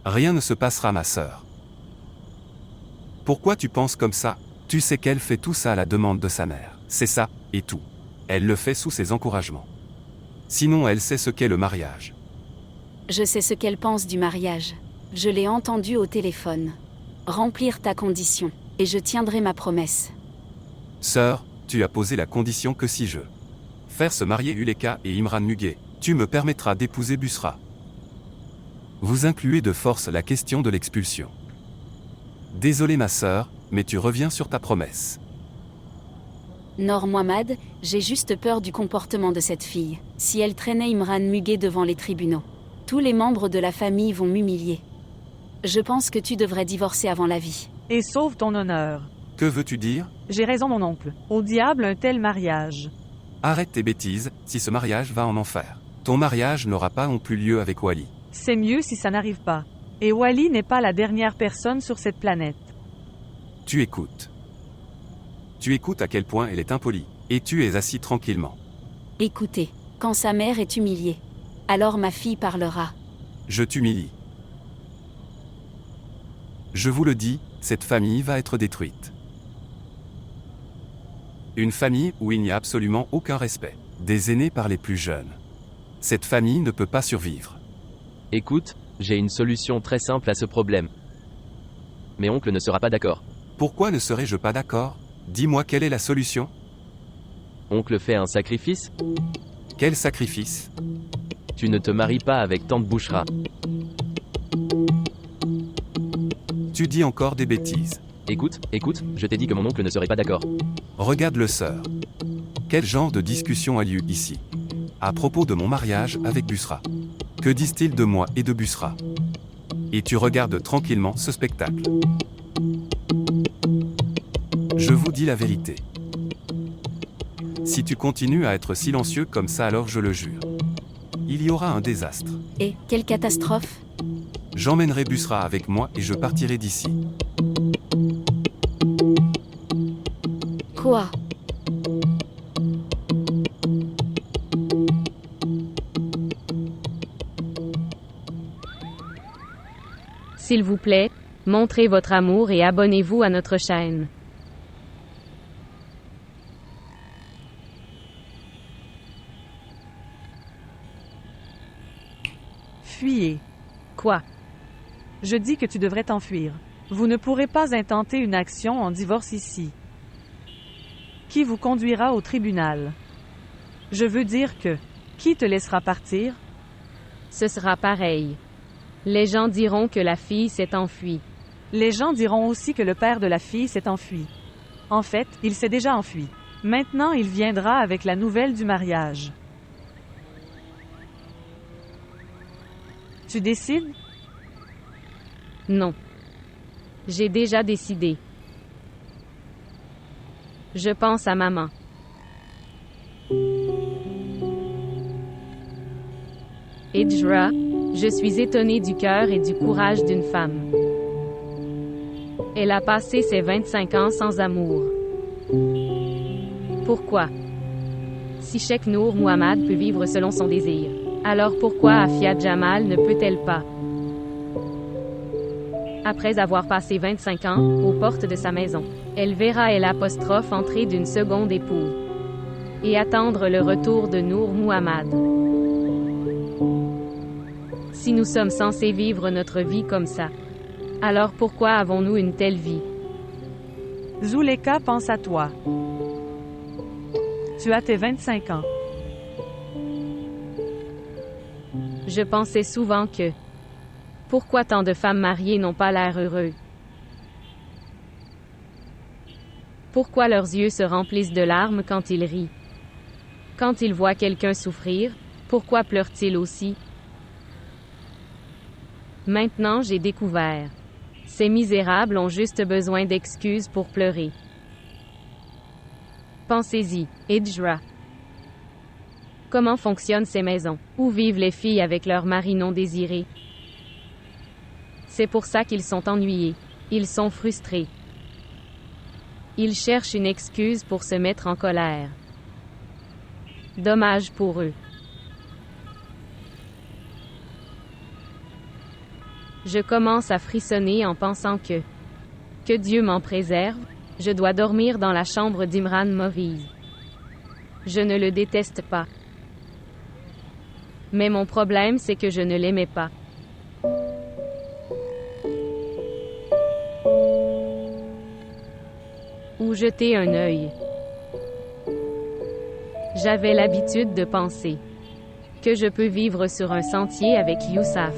Rien ne se passera, ma sœur. Pourquoi tu penses comme ça? Tu sais qu'elle fait tout ça à la demande de sa mère. C'est ça, et tout. Elle le fait sous ses encouragements. Sinon elle sait ce qu'est le mariage. Je sais ce qu'elle pense du mariage. Je l'ai entendu au téléphone. Remplir ta condition, et je tiendrai ma promesse. Sœur, tu as posé la condition que si je faire se marier Uleka et Imran Muguet, tu me permettras d'épouser Busra. Vous incluez de force la question de l'expulsion. Désolé ma sœur, mais tu reviens sur ta promesse. Noor Mohammad, j'ai juste peur du comportement de cette fille. Si elle traînait Imran Muguet devant les tribunaux, tous les membres de la famille vont m'humilier. Je pense que tu devrais divorcer avant la vie. Et sauve ton honneur. Que veux-tu dire? J'ai raison, mon oncle. Au diable un tel mariage. Arrête tes bêtises, si ce mariage va en enfer. Ton mariage n'aura pas non plus lieu avec Wally. C'est mieux si ça n'arrive pas. Et Wally n'est pas la dernière personne sur cette planète. Tu écoutes. Tu écoutes à quel point elle est impolie, et tu es assis tranquillement. Écoutez, quand sa mère est humiliée, alors ma fille parlera. Je t'humilie. Je vous le dis, cette famille va être détruite. Une famille où il n'y a absolument aucun respect des aînés par les plus jeunes. Cette famille ne peut pas survivre. Écoute, j'ai une solution très simple à ce problème. Mais oncle ne sera pas d'accord. Pourquoi ne serais-je pas d'accord? Dis-moi quelle est la solution? Oncle fait un sacrifice? Quel sacrifice? Tu ne te maries pas avec tante Bouchra. Tu dis encore des bêtises. Écoute, je t'ai dit que mon oncle ne serait pas d'accord. Regarde-le, sœur. Quel genre de discussion a lieu ici? À propos de mon mariage avec Busra. Que disent-ils de moi et de Busra? Et tu regardes tranquillement ce spectacle. Je vous dis la vérité. Si tu continues à être silencieux comme ça, alors je le jure, il y aura un désastre. Et quelle catastrophe? J'emmènerai Busra avec moi et je partirai d'ici. Quoi? S'il vous plaît, montrez votre amour et abonnez-vous à notre chaîne. Fuyez. Quoi? Je dis que tu devrais t'enfuir. Vous ne pourrez pas intenter une action en divorce ici. Qui vous conduira au tribunal? Je veux dire que, qui te laissera partir? Ce sera pareil. Les gens diront que la fille s'est enfuie. Les gens diront aussi que le père de la fille s'est enfui. En fait, il s'est déjà enfui. Maintenant, il viendra avec la nouvelle du mariage. Tu décides? Non. J'ai déjà décidé. Je pense à maman. Idra, je suis étonnée du cœur et du courage d'une femme. Elle a passé ses 25 ans sans amour. Pourquoi? Si Cheikh Noor Mohammad peut vivre selon son désir, alors pourquoi Afia Jamal ne peut-elle pas? Après avoir passé 25 ans aux portes de sa maison, elle verra l'apostrophe entrer d'une seconde épouse et attendre le retour de Noor Mohammad. Si nous sommes censés vivre notre vie comme ça, alors pourquoi avons-nous une telle vie? Zuleka pense à toi. Tu as tes 25 ans. Je pensais souvent que... Pourquoi tant de femmes mariées n'ont pas l'air heureux? Pourquoi leurs yeux se remplissent de larmes quand ils rient? Quand ils voient quelqu'un souffrir, pourquoi pleurent-ils aussi? Maintenant j'ai découvert. Ces misérables ont juste besoin d'excuses pour pleurer. Pensez-y, Idra. Comment fonctionnent ces maisons? Où vivent les filles avec leurs maris non désirés? C'est pour ça qu'ils sont ennuyés. Ils sont frustrés. Ils cherchent une excuse pour se mettre en colère. Dommage pour eux. Je commence à frissonner en pensant que Dieu m'en préserve, je dois dormir dans la chambre d'Imran Moriz. Je ne le déteste pas. Mais mon problème c'est que je ne l'aimais pas. Ou jeter un œil. J'avais l'habitude de penser que je peux vivre sur un sentier avec Youssaf.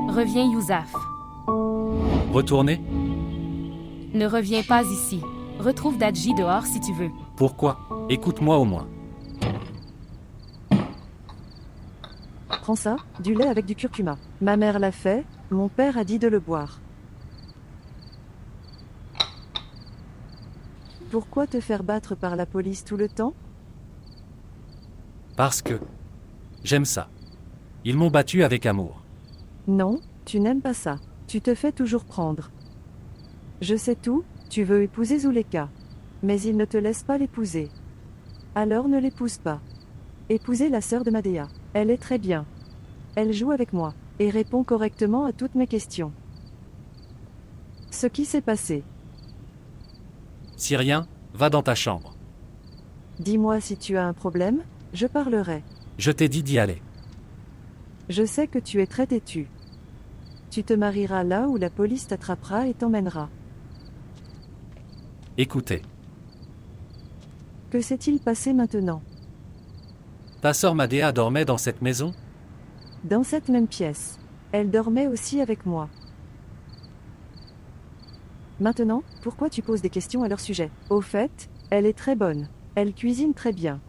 Reviens, Youssaf. Retourner? Ne reviens pas ici. Retrouve Dadji dehors si tu veux. Pourquoi? Écoute-moi au moins. Prends ça, du lait avec du curcuma. Ma mère l'a fait, mon père a dit de le boire. Pourquoi te faire battre par la police tout le temps? Parce que j'aime ça. Ils m'ont battu avec amour. Non, tu n'aimes pas ça. Tu te fais toujours prendre. Je sais tout, tu veux épouser Zuleka. Mais il ne te laisse pas l'épouser. Alors ne l'épouse pas. Épousez la sœur de Madea. Elle est très bien. Elle joue avec moi, et répond correctement à toutes mes questions. Ce qui s'est passé. Si rien, va dans ta chambre. Dis-moi si tu as un problème, je parlerai. Je t'ai dit d'y aller. Je sais que tu es très têtu. Tu te marieras là où la police t'attrapera et t'emmènera. Écoutez, Que s'est-il passé maintenant? ta sœur Madea dormait dans cette maison? Dans cette même pièce. Elle dormait aussi avec moi. Maintenant, pourquoi tu poses des questions à leur sujet? Au fait, elle est très bonne. Elle cuisine très bien.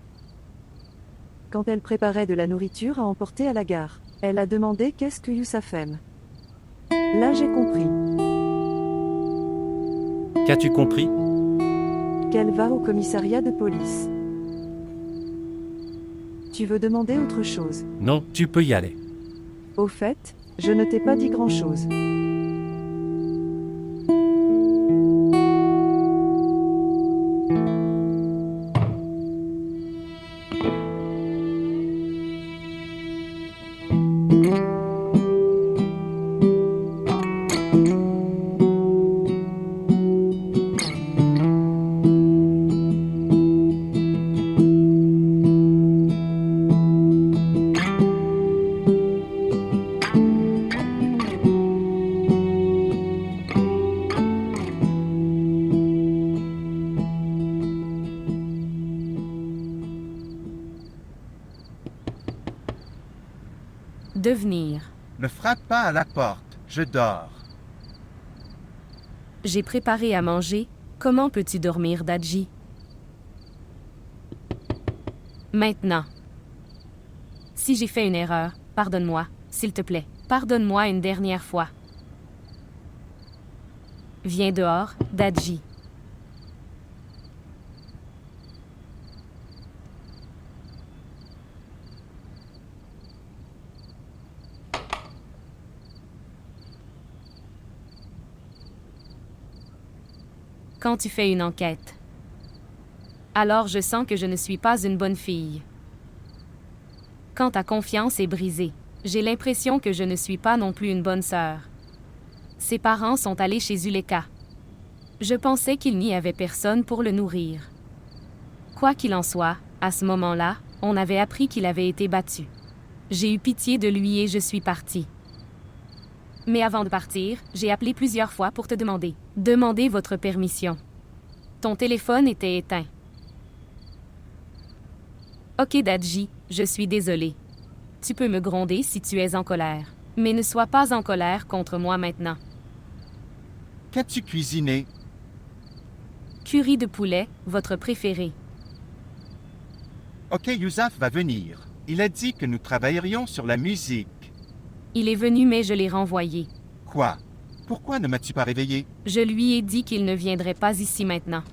Quand elle préparait de la nourriture à emporter à la gare, elle a demandé qu'est-ce que Youssaf aime. Là j'ai compris. Qu'as-tu compris? Qu'elle va au commissariat de police. Tu veux demander autre chose? Non, tu peux y aller. Au fait, je ne t'ai pas dit grand-chose. Devenir. Ne frappe pas à la porte, je dors. J'ai préparé à manger. Comment peux-tu dormir, Dadji? Maintenant. Si j'ai fait une erreur, pardonne-moi, s'il te plaît. Pardonne-moi une dernière fois. Viens dehors, Dadji. Quand tu fais une enquête, alors je sens que je ne suis pas une bonne fille. Quand ta confiance est brisée, j'ai l'impression que je ne suis pas non plus une bonne sœur. Ses parents sont allés chez Zuleka. Je pensais qu'il n'y avait personne pour le nourrir. Quoi qu'il en soit, à ce moment-là, on avait appris qu'il avait été battu. J'ai eu pitié de lui et je suis partie. Mais avant de partir, j'ai appelé plusieurs fois pour te demander. Demandez votre permission. Ton téléphone était éteint. Ok Dadji, je suis désolée. Tu peux me gronder si tu es en colère. Mais ne sois pas en colère contre moi maintenant. Qu'as-tu cuisiné? Curry de poulet, votre préféré. Ok, Youssaf va venir. Il a dit que nous travaillerions sur la musique. Il est venu mais je l'ai renvoyé. Quoi? Pourquoi ne m'as-tu pas réveillé? Je lui ai dit qu'il ne viendrait pas ici maintenant.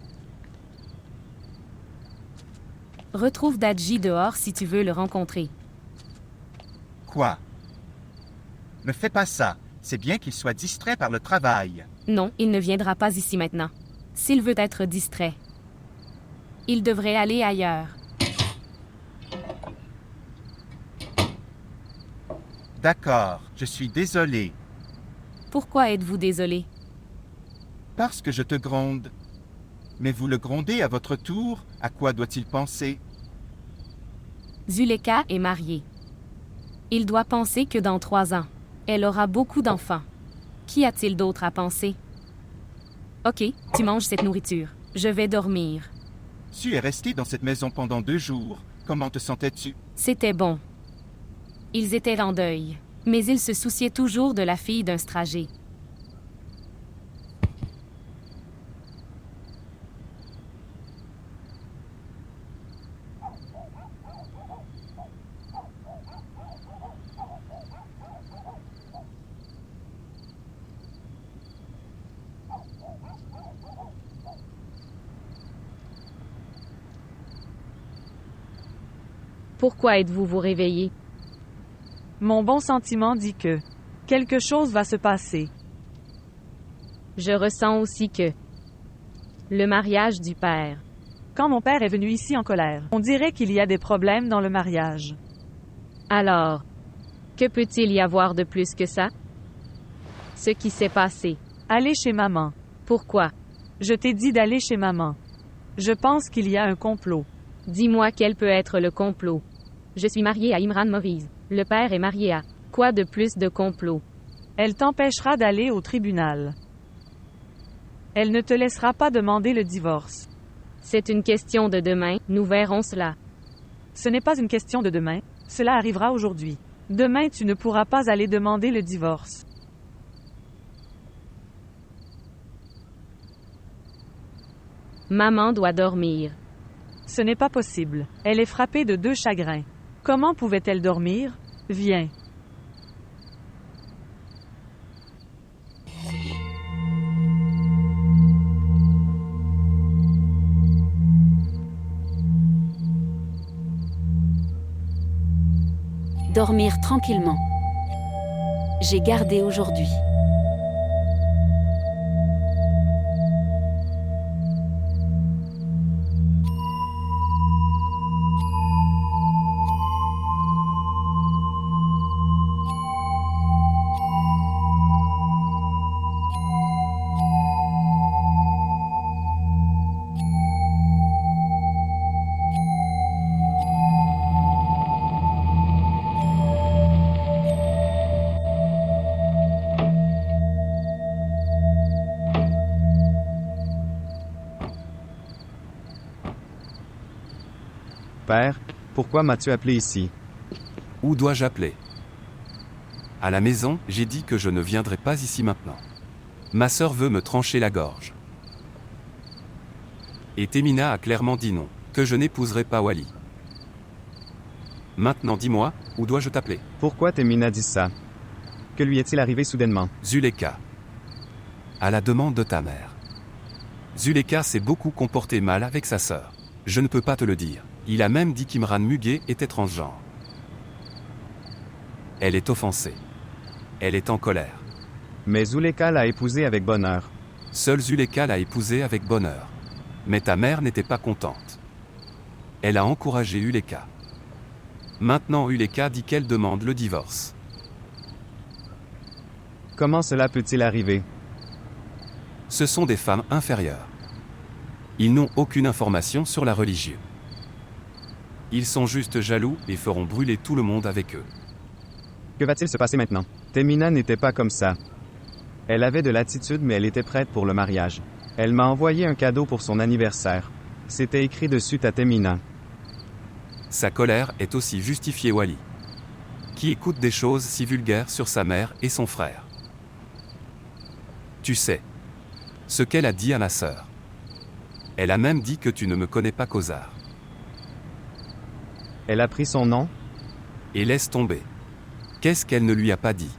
Retrouve Dadji dehors si tu veux le rencontrer. Quoi? Ne fais pas ça. C'est bien qu'il soit distrait par le travail. Non, il ne viendra pas ici maintenant. S'il veut être distrait, il devrait aller ailleurs. D'accord, je suis désolé. Pourquoi êtes-vous désolé? Parce que je te gronde. Mais vous le grondez à votre tour, à quoi doit-il penser? Zuleka est mariée. Il doit penser que dans 3 ans, elle aura beaucoup d'enfants. Qu'y a-t-il d'autre à penser? Ok, tu manges cette nourriture. Je vais dormir. Tu es resté dans cette maison pendant 2 jours. Comment te sentais-tu? C'était bon. Ils étaient en deuil, mais ils se souciaient toujours de la fille d'un strager. Pourquoi êtes-vous réveillé? Mon bon sentiment dit que quelque chose va se passer. Je ressens aussi que le mariage du père. Quand mon père est venu ici en colère, on dirait qu'il y a des problèmes dans le mariage. Alors, que peut-il y avoir de plus que ça? Ce qui s'est passé. Allez chez maman. Pourquoi? Je t'ai dit d'aller chez maman. Je pense qu'il y a un complot. Dis-moi quel peut être le complot. Je suis mariée à Imran Maurice. Le père est marié à... Quoi de plus de complot? Elle t'empêchera d'aller au tribunal. Elle ne te laissera pas demander le divorce. C'est une question de demain, nous verrons cela. Ce n'est pas une question de demain, cela arrivera aujourd'hui. Demain tu ne pourras pas aller demander le divorce. Maman doit dormir. Ce n'est pas possible. Elle est frappée de 2 chagrins. Comment pouvait-elle dormir? Viens. Dormir tranquillement. J'ai gardé aujourd'hui. Père, pourquoi m'as-tu appelé ici? Où dois-je appeler? À la maison, j'ai dit que je ne viendrai pas ici maintenant. Ma sœur veut me trancher la gorge. Et Temina a clairement dit non, que je n'épouserai pas Wali. Maintenant dis-moi, où dois-je t'appeler? Pourquoi Temina dit ça? Que lui est-il arrivé soudainement? Zuleka. À la demande de ta mère. Zuleka s'est beaucoup comporté mal avec sa sœur. Je ne peux pas te le dire. Il a même dit qu'Imran Muguet était transgenre. Elle est offensée. Elle est en colère. Mais Zuleka l'a épousé avec bonheur. Seule Zuleka l'a épousé avec bonheur. Mais ta mère n'était pas contente. Elle a encouragé Uleka. Maintenant Uleka dit qu'elle demande le divorce. Comment cela peut-il arriver? Ce sont des femmes inférieures. Ils n'ont aucune information sur la religion. Ils sont juste jaloux et feront brûler tout le monde avec eux. Que va-t-il se passer maintenant? Temina n'était pas comme ça. Elle avait de l'attitude mais elle était prête pour le mariage. Elle m'a envoyé un cadeau pour son anniversaire. C'était écrit dessus à Temina. Sa colère est aussi justifiée Wali. Qui écoute des choses si vulgaires sur sa mère et son frère. Tu sais ce qu'elle a dit à ma sœur. Elle a même dit que tu ne me connais pas Kozar. Elle a pris son nom? Et laisse tomber. Qu'est-ce qu'elle ne lui a pas dit?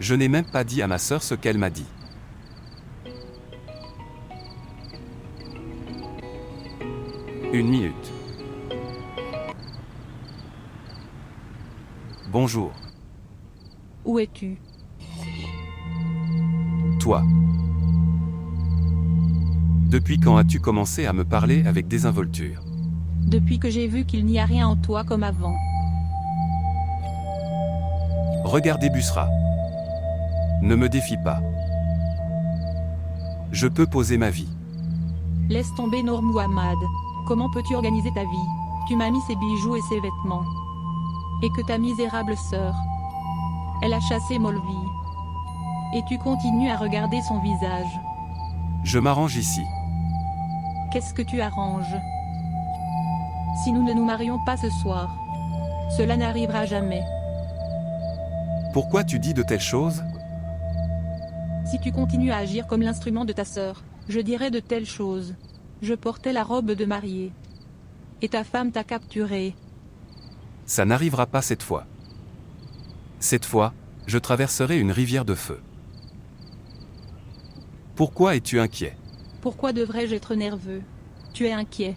Je n'ai même pas dit à ma sœur ce qu'elle m'a dit. Une minute. Bonjour. Où es-tu? Toi. Depuis quand as-tu commencé à me parler avec désinvolture? Depuis que j'ai vu qu'il n'y a rien en toi comme avant. Regardez Busra. Ne me défie pas. Je peux poser ma vie. Laisse tomber Nour Muhammad. Comment peux-tu organiser ta vie? Tu m'as mis ses bijoux et ses vêtements. Et que ta misérable sœur. Elle a chassé Molvi. Et tu continues à regarder son visage. Je m'arrange ici. Qu'est-ce que tu arranges? Si nous ne nous marions pas ce soir, cela n'arrivera jamais. Pourquoi tu dis de telles choses? Si tu continues à agir comme l'instrument de ta sœur, je dirai de telles choses. Je portais la robe de mariée. Et ta femme t'a capturé. Ça n'arrivera pas cette fois. Cette fois, je traverserai une rivière de feu. Pourquoi es-tu inquiet? Pourquoi devrais-je être nerveux? Tu es inquiet.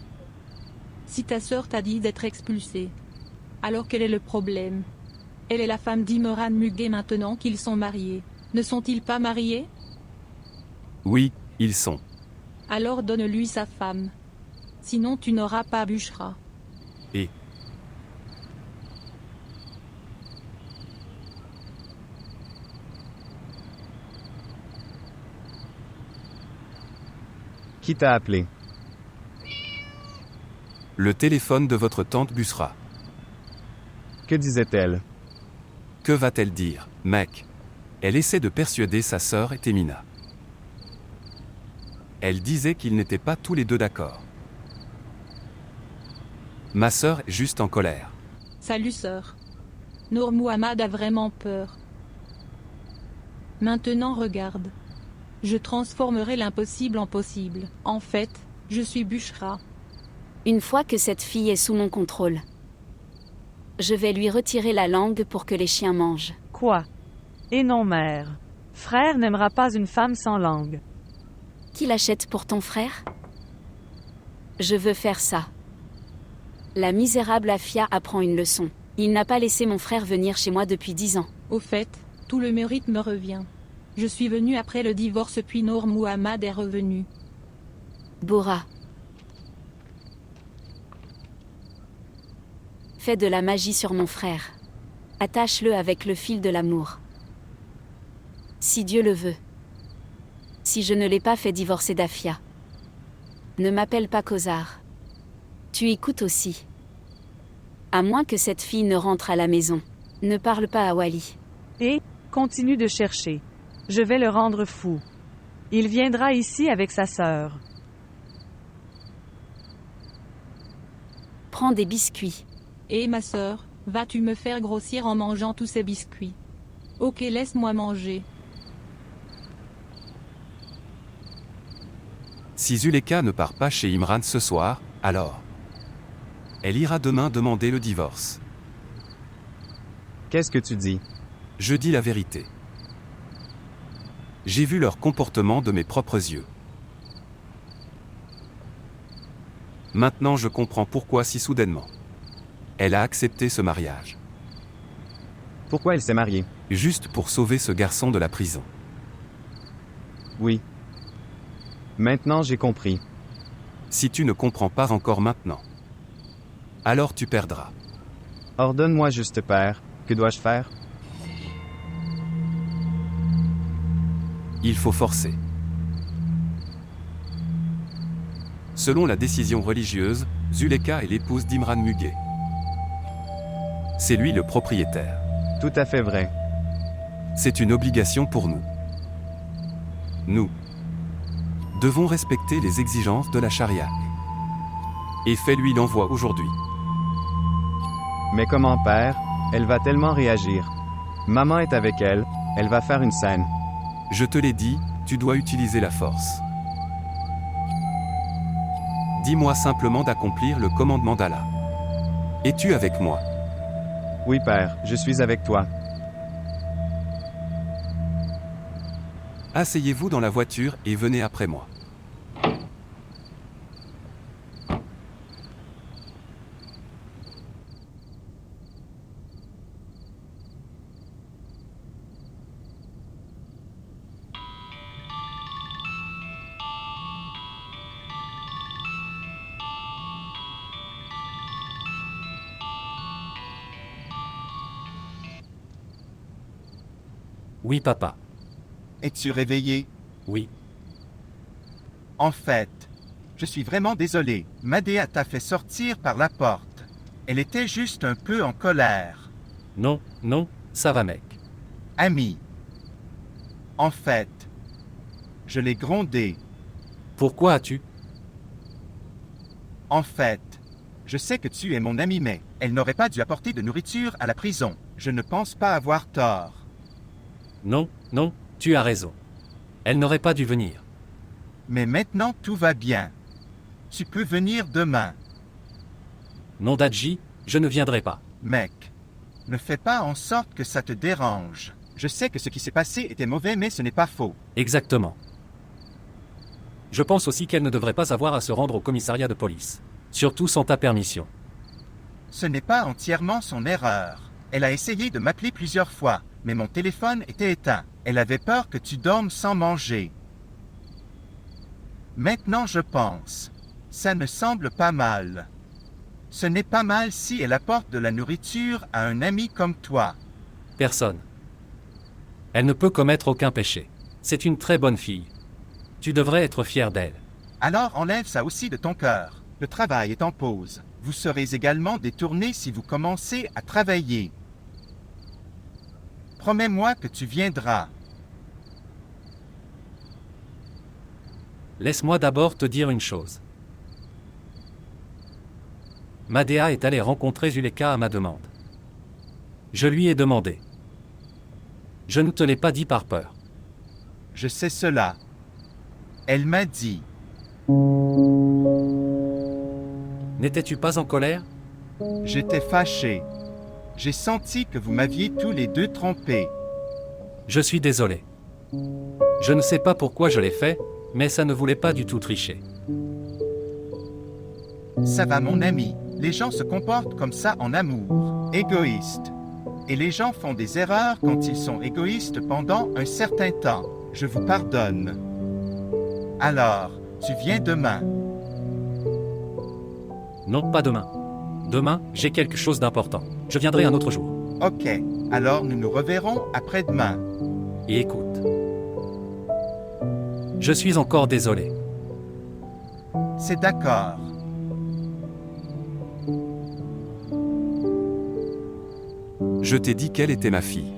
Si ta sœur t'a dit d'être expulsée, alors quel est le problème? Elle est la femme d'Imran Muguet maintenant qu'ils sont mariés. Ne sont-ils pas mariés? Oui, ils sont. Alors donne-lui sa femme. Sinon tu n'auras pas Bushra. Et Qui t'a appelé? le téléphone de votre tante Busra. Que disait-elle? Que va-t-elle dire, mec? Elle essaie de persuader sa sœur et Temina. Elle disait qu'ils n'étaient pas tous les deux d'accord. Ma sœur est juste en colère. Salut sœur. Nour Muhammad a vraiment peur. Maintenant regarde. Je transformerai l'impossible en possible. En fait, je suis Bushra. Une fois que cette fille est sous mon contrôle, je vais lui retirer la langue pour que les chiens mangent. Quoi? Et non, mère. Frère n'aimera pas une femme sans langue. Qui l'achète pour ton frère? Je veux faire ça. La misérable Afia apprend une leçon. Il n'a pas laissé mon frère venir chez moi depuis 10 ans. Au fait, tout le mérite me revient. Je suis venue après le divorce puis Nour Muhammad est revenu. Bora. Fais de la magie sur mon frère. Attache-le avec le fil de l'amour. Si Dieu le veut. Si je ne l'ai pas fait divorcer d'Afia. Ne m'appelle pas Kozar. Tu écoutes aussi. À moins que cette fille ne rentre à la maison. Ne parle pas à Wali. Et, continue de chercher. Je vais le rendre fou. Il viendra ici avec sa sœur. Prends des biscuits. Et ma sœur, vas-tu me faire grossir en mangeant tous ces biscuits? Ok, laisse-moi manger. Si Zuleka ne part pas chez Imran ce soir, alors elle ira demain demander le divorce. Qu'est-ce que tu dis? Je dis la vérité. J'ai vu leur comportement de mes propres yeux. Maintenant je comprends pourquoi si soudainement elle a accepté ce mariage. Pourquoi elle s'est mariée? Juste pour sauver ce garçon de la prison. Oui. Maintenant j'ai compris. Si tu ne comprends pas encore maintenant, alors tu perdras. Ordonne-moi juste père, que dois-je faire? Il faut forcer. Selon la décision religieuse, Zuleka est l'épouse d'Imran Muguet. C'est lui le propriétaire. Tout à fait vrai. C'est une obligation pour nous. Nous devons respecter les exigences de la charia. Et fais-lui l'envoi aujourd'hui. Mais comment père? Elle va tellement réagir. Maman est avec elle, elle va faire une scène. Je te l'ai dit, tu dois utiliser la force. Dis-moi simplement d'accomplir le commandement d'Allah. Es-tu avec moi? Oui père, je suis avec toi. Asseyez-vous dans la voiture et venez après moi. Oui, papa. Es-tu réveillé? Oui. En fait, je suis vraiment désolé. Madea t'a fait sortir par la porte. Elle était juste un peu en colère. Non, non, ça va, mec. Ami. En fait, je l'ai grondée. Pourquoi as-tu? En fait, je sais que tu es mon ami, mais elle n'aurait pas dû apporter de nourriture à la prison. Je ne pense pas avoir tort. Non, non, tu as raison. Elle n'aurait pas dû venir. Mais maintenant tout va bien. Tu peux venir demain. Non, Dadji, je ne viendrai pas. Mec, ne fais pas en sorte que ça te dérange. Je sais que ce qui s'est passé était mauvais, mais ce n'est pas faux. Exactement. Je pense aussi qu'elle ne devrait pas avoir à se rendre au commissariat de police. Surtout sans ta permission. Ce n'est pas entièrement son erreur. Elle a essayé de m'appeler plusieurs fois, mais mon téléphone était éteint. Elle avait peur que tu dormes sans manger. Maintenant je pense. Ça me semble pas mal. Ce n'est pas mal si elle apporte de la nourriture à un ami comme toi. Personne. Elle ne peut commettre aucun péché. C'est une très bonne fille. Tu devrais être fier d'elle. Alors enlève ça aussi de ton cœur. Le travail est en pause. Vous serez également détourné si vous commencez à travailler. Promets-moi que tu viendras. Laisse-moi d'abord te dire une chose. Madea est allée rencontrer Zuleka à ma demande. Je lui ai demandé. Je ne te l'ai pas dit par peur. Je sais cela. Elle m'a dit. N'étais-tu pas en colère? J'étais fâché. J'ai senti que vous m'aviez tous les deux trompés. Je suis désolé. Je ne sais pas pourquoi je l'ai fait, mais ça ne voulait pas du tout tricher. Ça va mon ami. Les gens se comportent comme ça en amour. Égoïste. Et les gens font des erreurs quand ils sont égoïstes pendant un certain temps. Je vous pardonne. Alors, tu viens demain. Non, pas demain. Demain, j'ai quelque chose d'important. Je viendrai un autre jour. Ok, alors nous nous reverrons après-demain. Et écoute. Je suis encore désolé. C'est d'accord. Je t'ai dit qu'elle était ma fille.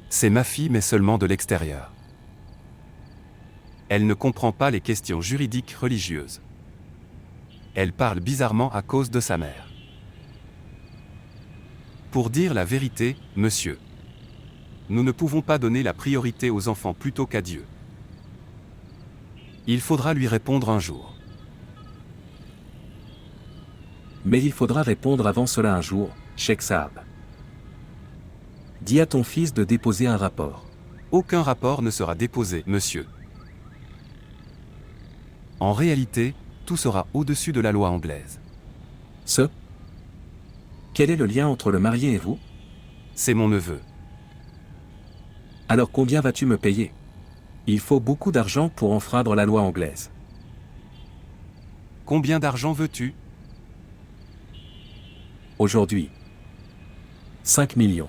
C'est ma fille, mais seulement de l'extérieur. Elle ne comprend pas les questions juridiques religieuses. Elle parle bizarrement à cause de sa mère. Pour dire la vérité, monsieur, nous ne pouvons pas donner la priorité aux enfants plutôt qu'à Dieu. Il faudra lui répondre un jour. Mais il faudra répondre avant cela un jour, Cheikh Saab. Dis à ton fils de déposer un rapport. Aucun rapport ne sera déposé, monsieur. En réalité, tout sera au-dessus de la loi anglaise. Quel est le lien entre le marié et vous? C'est mon neveu. Alors combien vas-tu me payer? Il faut beaucoup d'argent pour enfreindre la loi anglaise. Combien d'argent veux-tu? Aujourd'hui. 5 millions.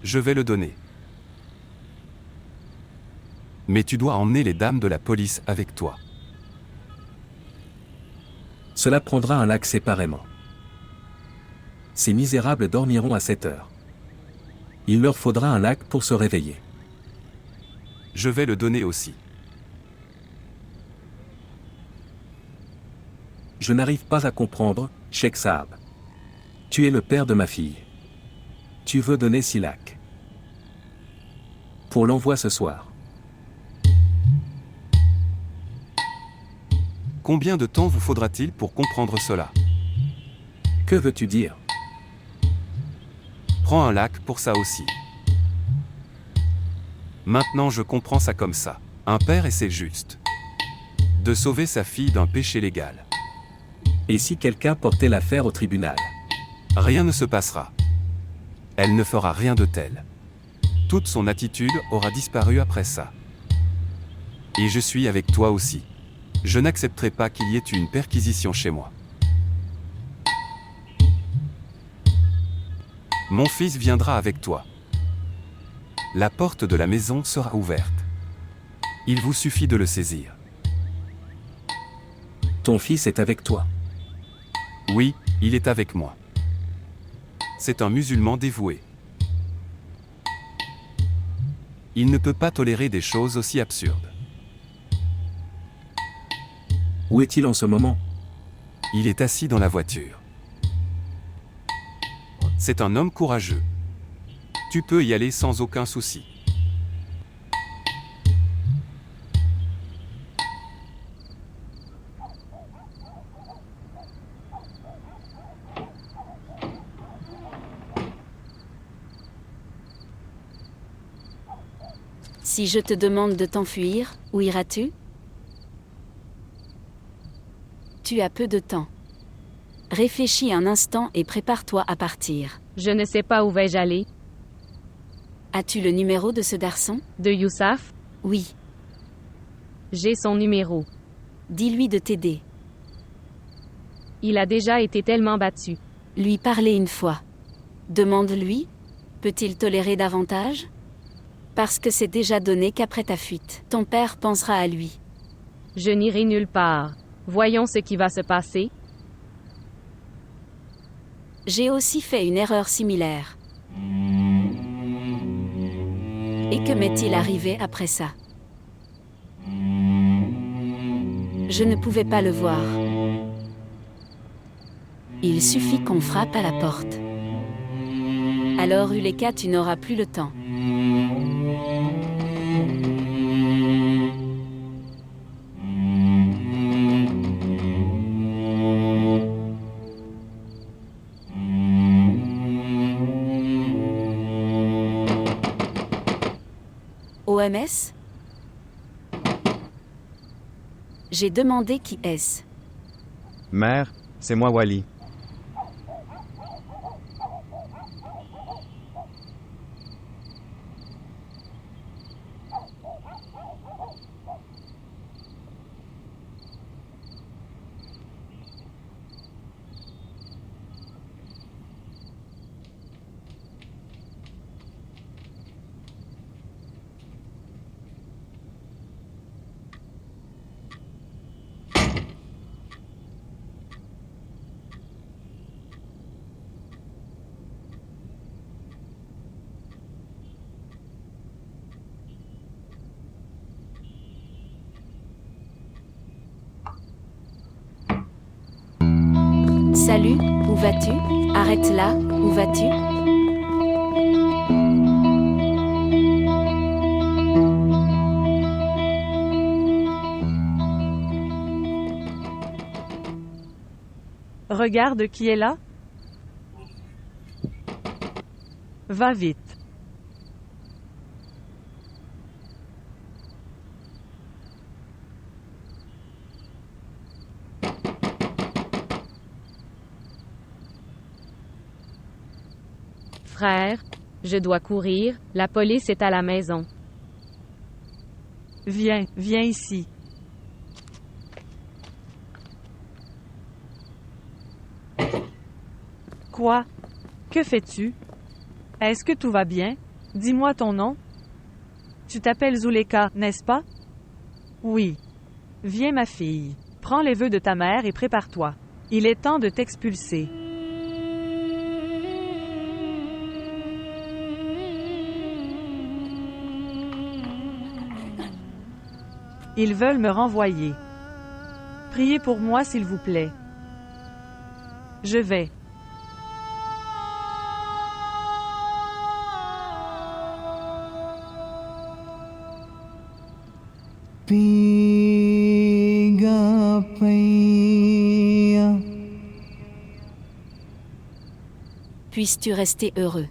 Je vais le donner. Mais tu dois emmener les dames de la police avec toi. Cela prendra un lac séparément. Ces misérables dormiront à 7 heures. Il leur faudra un lac pour se réveiller. Je vais le donner aussi. Je n'arrive pas à comprendre, Cheikh Saab. Tu es le père de ma fille. Tu veux donner 6 lacs. Pour l'envoi ce soir. Combien de temps vous faudra-t-il pour comprendre cela? Que veux-tu dire? Prends un lac pour ça aussi. Maintenant je comprends ça comme ça. Un père essaie juste de sauver sa fille d'un péché légal. Et si quelqu'un portait l'affaire au tribunal? Rien ne se passera. Elle ne fera rien de tel. Toute son attitude aura disparu après ça. Et je suis avec toi aussi. Je n'accepterai pas qu'il y ait une perquisition chez moi. Mon fils viendra avec toi. La porte de la maison sera ouverte. Il vous suffit de le saisir. Ton fils est avec toi. Oui, il est avec moi. C'est un musulman dévoué. Il ne peut pas tolérer des choses aussi absurdes. Où est-il en ce moment? Il est assis dans la voiture. C'est un homme courageux. Tu peux y aller sans aucun souci. Si je te demande de t'enfuir, où iras-tu? Tu as peu de temps. Réfléchis un instant et prépare-toi à partir. Je ne sais pas où vais-je aller. As-tu le numéro de ce garçon? De Youssaf? Oui. J'ai son numéro. Dis-lui de t'aider. Il a déjà été tellement battu. Lui parler une fois. Demande-lui. Peut-il tolérer davantage? Parce que c'est déjà donné qu'après ta fuite, ton père pensera à lui. Je n'irai nulle part. Voyons ce qui va se passer. J'ai aussi fait une erreur similaire. Et que m'est-il arrivé après ça? Je ne pouvais pas le voir. Il suffit qu'on frappe à la porte. Alors Uleka, tu n'auras plus le temps. OMS? J'ai demandé qui est-ce. Mère, c'est moi Wally. Salut, où vas-tu? Arrête là, où vas-tu? Regarde qui est là. Va vite. Frère, je dois courir, la police est à la maison. Viens, viens ici. Quoi? Que fais-tu? Est-ce que tout va bien? Dis-moi ton nom. Tu t'appelles Zuleka, n'est-ce pas? Oui. Viens ma fille. Prends les vœux de ta mère et prépare-toi. Il est temps de t'expulser. Ils veulent me renvoyer. Priez pour moi s'il vous plaît. Je vais. Puisses-tu rester heureux.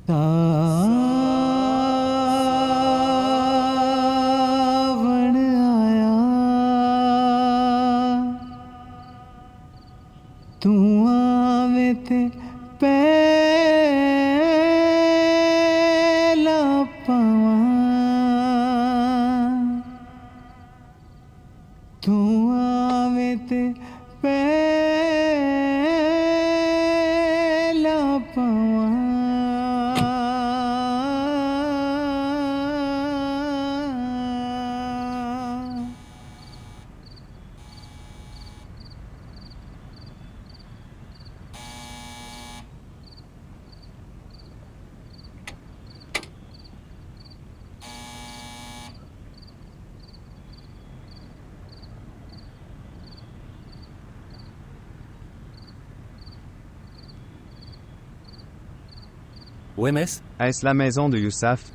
OMS? Est-ce la maison de Youssaf?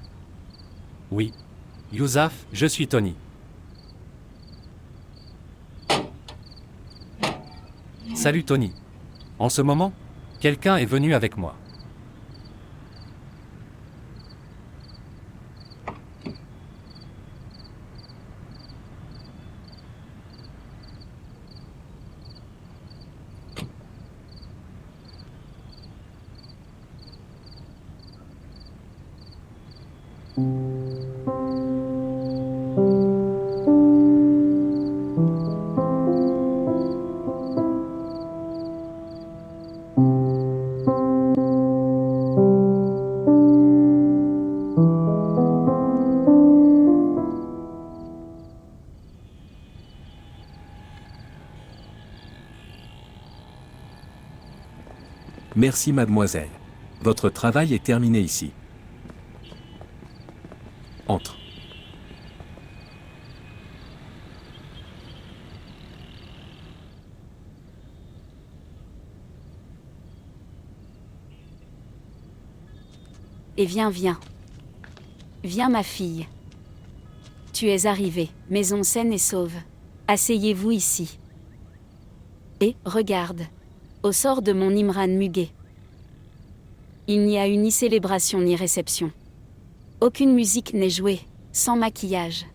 Oui. Youssaf, je suis Tony. Salut Tony. En ce moment, quelqu'un est venu avec moi. Merci mademoiselle. Votre travail est terminé ici. Entre. Et viens, viens. Viens ma fille. Tu es arrivée, maison saine et sauve. Asseyez-vous ici. Et, regarde. Au sort de mon Imran Muguet. Il n'y a eu ni célébration ni réception. Aucune musique n'est jouée, sans maquillage.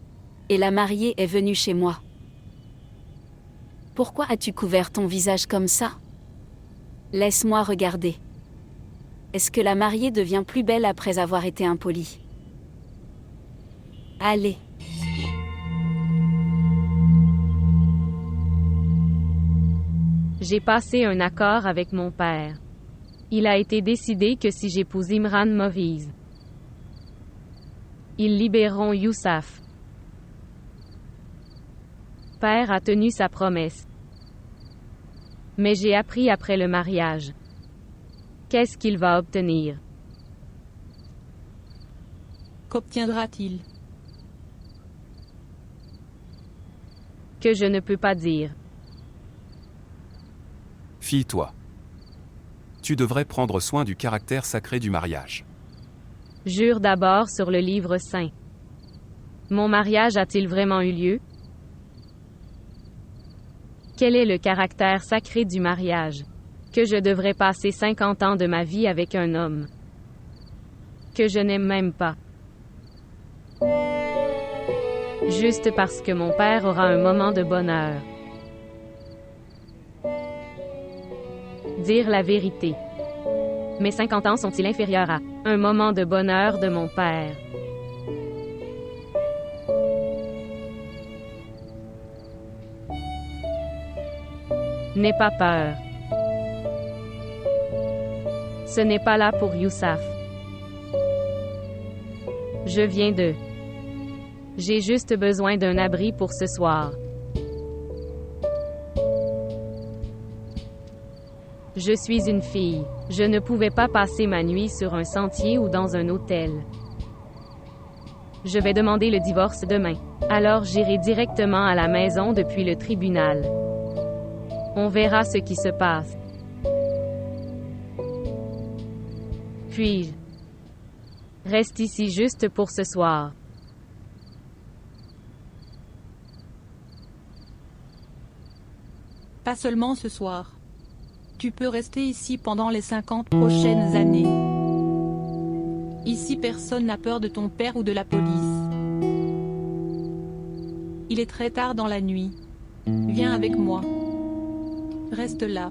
Et la mariée est venue chez moi. Pourquoi as-tu couvert ton visage comme ça? Laisse-moi regarder. Est-ce que la mariée devient plus belle après avoir été impolie? Allez. J'ai passé un accord avec mon père. Il a été décidé que si j'épouse Imran Moviz, ils libéreront Youssaf. Père a tenu sa promesse. Mais j'ai appris après le mariage. Qu'est-ce qu'il va obtenir? Qu'obtiendra-t-il? Que je ne peux pas dire. Fille-toi. Tu devrais prendre soin du caractère sacré du mariage. Jure d'abord sur le livre saint. Mon mariage a-t-il vraiment eu lieu? Quel est le caractère sacré du mariage? Que je devrais passer 50 ans de ma vie avec un homme que je n'aime même pas. Juste parce que mon père aura un moment de bonheur. Dire la vérité. Mes 50 ans sont-ils inférieurs à un moment de bonheur de mon père? N'aie pas peur. Ce n'est pas là pour Youssaf. Je viens de... J'ai juste besoin d'un abri pour ce soir. Je suis une fille. Je ne pouvais pas passer ma nuit sur un sentier ou dans un hôtel. Je vais demander le divorce demain. Alors j'irai directement à la maison depuis le tribunal. On verra ce qui se passe. Puis-je reste ici juste pour ce soir. Pas seulement ce soir. Tu peux rester ici pendant les 50 prochaines années. Ici personne n'a peur de ton père ou de la police. Il est très tard dans la nuit. Viens avec moi. Reste là.